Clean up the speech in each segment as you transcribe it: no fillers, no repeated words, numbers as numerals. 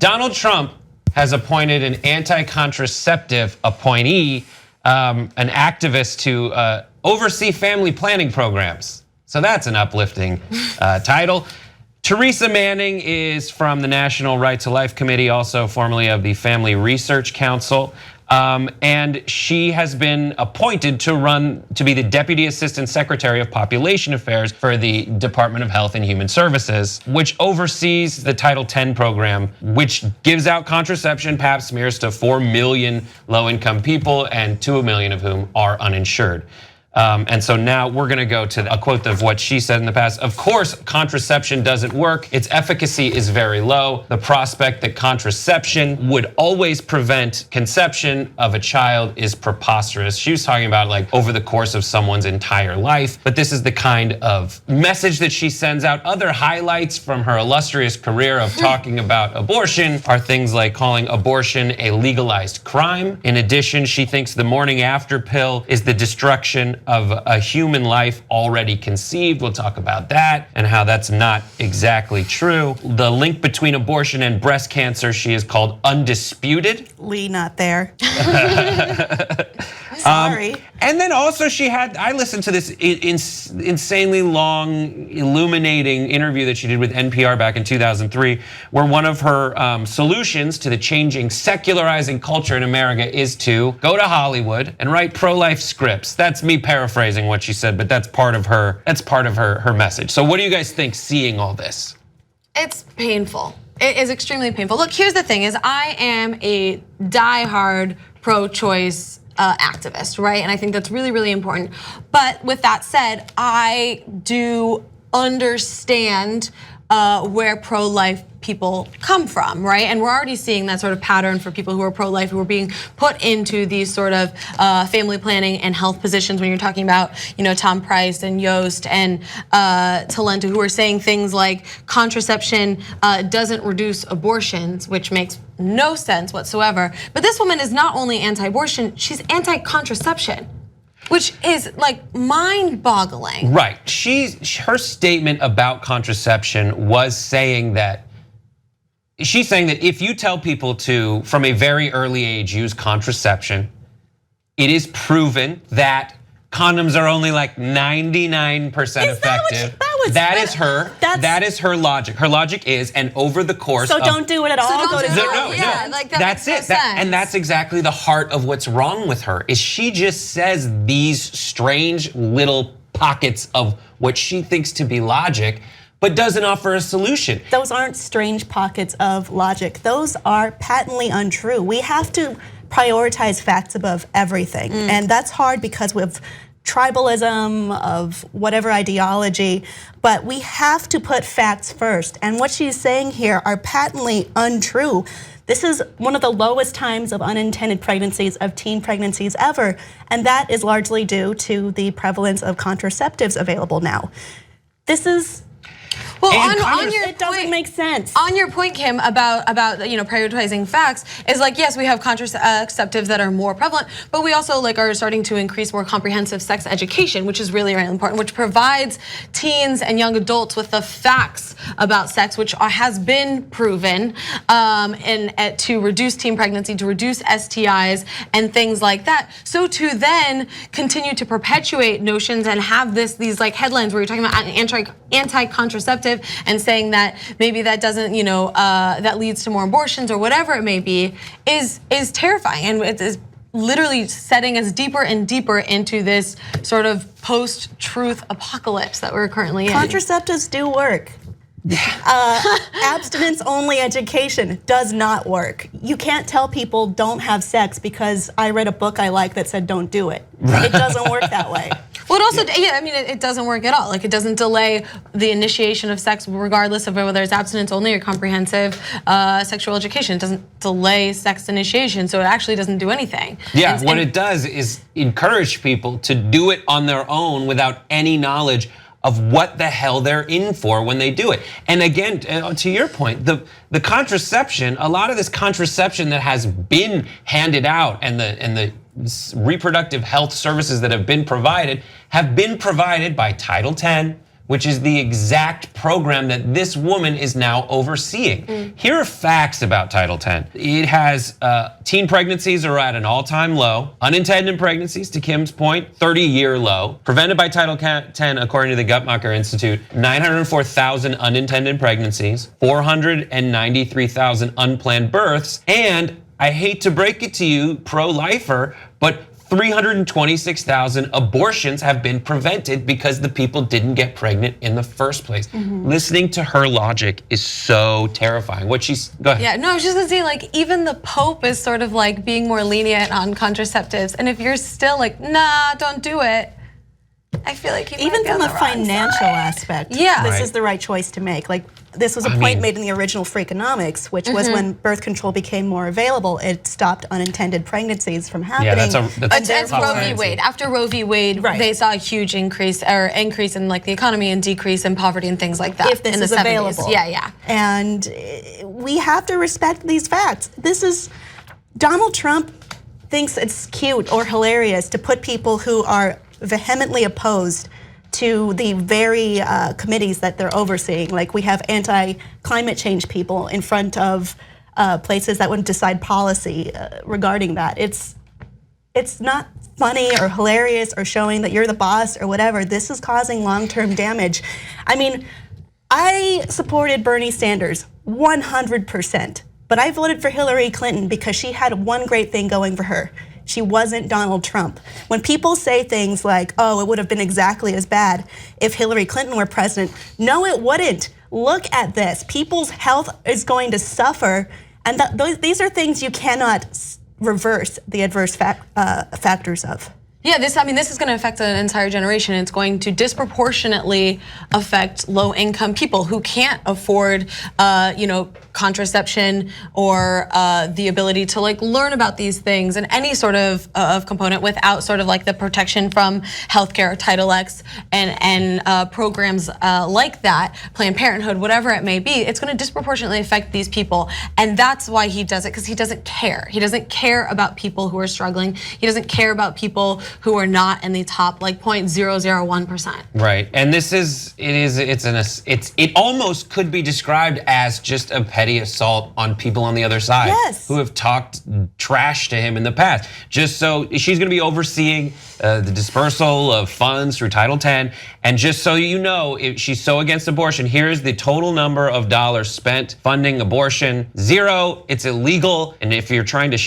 Donald Trump has appointed an anti-contraceptive appointee, an activist to oversee family planning programs. So that's an uplifting title. Teresa Manning is from the National Right to Life Committee, also formerly of the Family Research Council. And she has been appointed to be the Deputy Assistant Secretary of Population Affairs for the Department of Health and Human Services, which oversees the Title X program, which gives out contraception pap smears to 4 million low-income people, and 2 million of whom are uninsured. And so now we're gonna go to a quote of what she said in the past. Of course, contraception doesn't work. Its efficacy is very low. The prospect that contraception would always prevent conception of a child is preposterous. She was talking about like over the course of someone's entire life, but this is the kind of message that she sends out. Other highlights from her illustrious career of talking about abortion are things like calling abortion a legalized crime. In addition, she thinks the morning after pill is the destruction of a human life already conceived. We'll talk about that and how that's not exactly true. The link between abortion and breast cancer she is called undisputed. Lee, not there. Sorry. And then also I listened to this insanely long, illuminating interview that she did with NPR back in 2003, where one of her solutions to the changing, secularizing culture in America is to go to Hollywood and write pro-life scripts. That's me paraphrasing what she said, but that's part of her message. So what do you guys think seeing all this? It's painful. It is extremely painful. Look, here's the thing is I am a diehard pro-choice activist, right? And I think that's really, really important. But with that said, I do understand where pro-life people come from, right? And we're already seeing that sort of pattern for people who are pro-life, who are being put into these sort of family planning and health positions. When you're talking about, Tom Price and Yost and Talenta, who are saying things like contraception doesn't reduce abortions, which makes no sense whatsoever. But this woman is not only anti-abortion, she's anti-contraception, which is like mind-boggling. Right, her statement about contraception was saying that, she's saying that if you tell people to, from a very early age, use contraception, it is proven that condoms are only like 99% effective. That is her logic. Her logic is, and over the course of, don't do it at all. So yeah, like that's it. And that's exactly the heart of what's wrong with her. Is she just says these strange little pockets of what she thinks to be logic, but doesn't offer a solution. Those aren't strange pockets of logic. Those are patently untrue. We have to prioritize facts above everything. And that's hard because we have tribalism of whatever ideology, but we have to put facts first. And what she's saying here are patently untrue. This is one of the lowest times of unintended pregnancies, of teen pregnancies ever, and that is largely due to the prevalence of contraceptives available now. This is it doesn't make sense. On your point, Kim, about prioritizing facts, is like, yes, we have contraceptives that are more prevalent, but we also are starting to increase more comprehensive sex education, which is really, really important, which provides teens and young adults with the facts about sex, which has been proven to reduce teen pregnancy, to reduce STIs and things like that. So to then continue to perpetuate notions and have these like headlines where you're talking about anti-contraceptive and saying that maybe that doesn't, that leads to more abortions or whatever it may be, is terrifying, and it is literally setting us deeper and deeper into this sort of post-truth apocalypse that we're currently in. Contraceptives do work. Abstinence-only education does not work. You can't tell people don't have sex because I read a book I like that said don't do it. It doesn't work that way. Well, it also, it doesn't work at all. Like, it doesn't delay the initiation of sex, regardless of whether it's abstinence only or comprehensive sexual education. It doesn't delay sex initiation, so it actually doesn't do anything. Yeah, what it does is encourage people to do it on their own without any knowledge of what the hell they're in for when they do it. And again, to your point, the contraception, a lot of this contraception that has been handed out and the reproductive health services that have been provided by Title X, which is the exact program that this woman is now overseeing. Here are facts about Title X. It has teen pregnancies are at an all-time low. Unintended pregnancies, to Kim's point, 30-year low. Prevented by Title X, according to the Guttmacher Institute, 904,000 unintended pregnancies, 493,000 unplanned births, and I hate to break it to you, pro-lifer, but 326,000 abortions have been prevented because the people didn't get pregnant in the first place. Listening to her logic is so terrifying. Go ahead. Yeah, no, I was just gonna say, like, even the Pope is sort of like being more lenient on contraceptives. And if you're still like, nah, don't do it, I feel like you even might be from on a the wrong financial side. aspect, Yeah. this Right. is the right choice to make. Like, this was a point made in the original Freakonomics, which was when birth control became more available, it stopped unintended pregnancies from happening. that's It's Roe v. Wade. After Roe v. Wade, Right. they saw a huge increase in like the economy and decrease in poverty and things like that. If this in the is 70s. available. Yeah. And we have to respect these facts. Donald Trump thinks it's cute or hilarious to put people who are vehemently opposed to the very committees that they're overseeing. Like, we have anti-climate change people in front of places that would decide policy regarding that. It's not funny or hilarious or showing that you're the boss or whatever. This is causing long-term damage. I mean, I supported Bernie Sanders 100%, but I voted for Hillary Clinton because she had one great thing going for her. She wasn't Donald Trump. When people say things like, oh, it would have been exactly as bad if Hillary Clinton were president, no, it wouldn't. Look at this. People's health is going to suffer, and these are things you cannot reverse the adverse factors of. Yeah, this is going to affect an entire generation. It's going to disproportionately affect low-income people who can't afford, contraception or the ability to like learn about these things and any sort of component without sort of like the protection from healthcare, Title X, and programs like that, Planned Parenthood, whatever it may be. It's going to disproportionately affect these people, and that's why he does it, because he doesn't care. He doesn't care about people who are struggling. He doesn't care about people who are not in the top like 0.001%. Right, and it almost could be described as just a petty assault on people on the other side who have talked trash to him in the past. Just so she's going to be overseeing the dispersal of funds through Title X, and just so you know, if she's so against abortion, here's the total number of dollars spent funding abortion: 0. It's illegal, and if you're trying to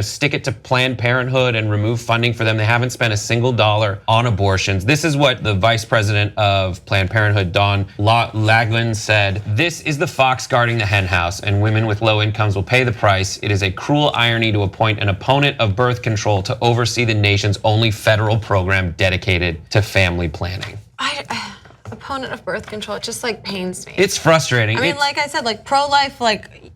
stick it to Planned Parenthood and remove funding for them, they haven't spent a single dollar on abortions. This is what the vice president of Planned Parenthood, Dawn Lagland, said. This is the fox guarding the hen house, and women with low incomes will pay the price. It is a cruel irony to appoint an opponent of birth control to oversee the nation's only federal program dedicated to family planning. Opponent of birth control, it just like pains me. It's frustrating. I mean, like I said, like pro-life, like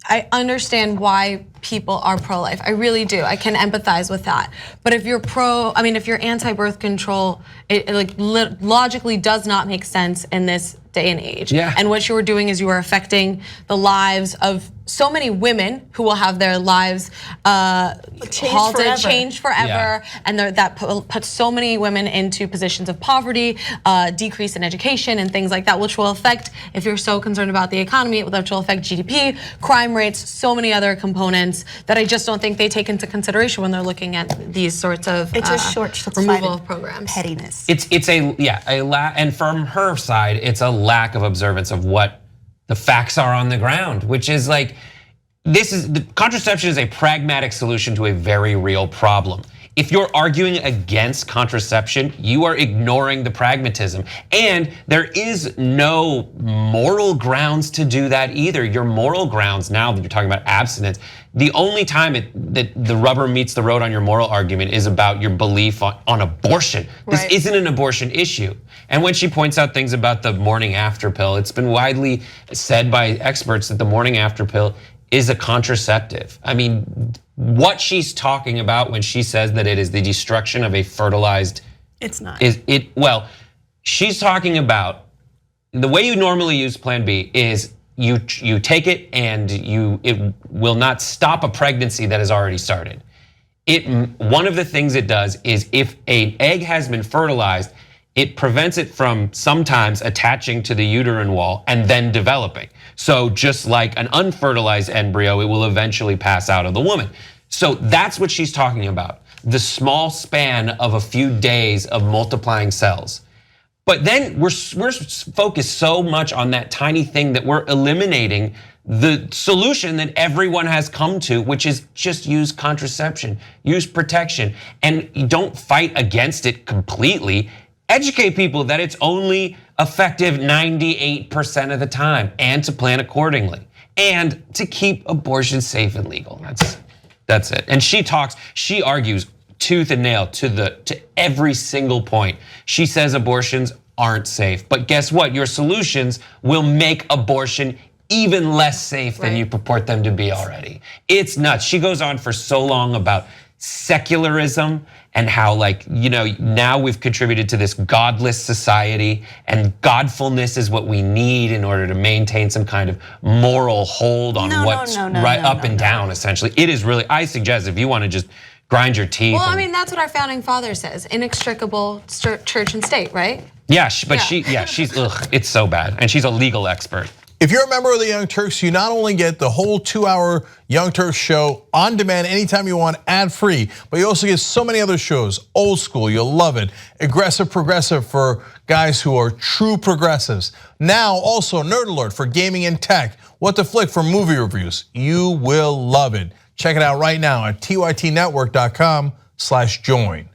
I understand why people are pro-life. I really do. I can empathize with that. But if you're if you're anti-birth control, it like logically does not make sense in this day and age. Yeah. And what you are doing is you are affecting the lives of so many women who will have their lives changed forever, and that puts so many women into positions of poverty, decrease in education, and things like that, which will affect, if you're so concerned about the economy, which will affect GDP, crime rates, so many other components that I just don't think they take into consideration when they're looking at these sorts of removal of programs. Pettiness. And from her side, it's a lack of observance of what the facts are on the ground, which is like, contraception is a pragmatic solution to a very real problem. If you're arguing against contraception, you are ignoring the pragmatism. And there is no moral grounds to do that either. Your moral grounds, now that you're talking about abstinence, the only time that the rubber meets the road on your moral argument is about your belief on abortion. This isn't an abortion issue. And when she points out things about the morning after pill, it's been widely said by experts that the morning after pill is a contraceptive. I mean, what she's talking about when she says that it is the destruction of a fertilized, it's not. Well, she's talking about the way you normally use Plan B is you take it and it will not stop a pregnancy that has already started. One of the things it does is if an egg has been fertilized, it prevents it from sometimes attaching to the uterine wall and then developing. So just like an unfertilized embryo, it will eventually pass out of the woman. So that's what she's talking about, the small span of a few days of multiplying cells. But then we're focused so much on that tiny thing that we're eliminating the solution that everyone has come to, which is just use contraception, use protection, and don't fight against it completely. Educate people that it's only effective 98% of the time, and to plan accordingly, and to keep abortion safe and legal. That's it. And she argues tooth and nail to every single point. She says abortions aren't safe, but guess what? Your solutions will make abortion even less safe than you purport them to be already. It's nuts. She goes on for so long about secularism and how, like, you know, now we've contributed to this godless society, and godfulness is what we need in order to maintain some kind of moral hold on what's right up and down, essentially. It is really, I suggest if you want to just grind your teeth. Well, I mean, that's what our founding father says, inextricable church and state, right? Yeah, but she's, it's so bad. And she's a legal expert. If you're a member of the Young Turks, you not only get the whole 2-hour Young Turks show on demand anytime you want, ad-free, but you also get so many other shows. Old School, you'll love it. Aggressive Progressive for guys who are true progressives. Now also Nerd Alert for gaming and tech. What to Flick for movie reviews. You will love it. Check it out right now at tytnetwork.com/join.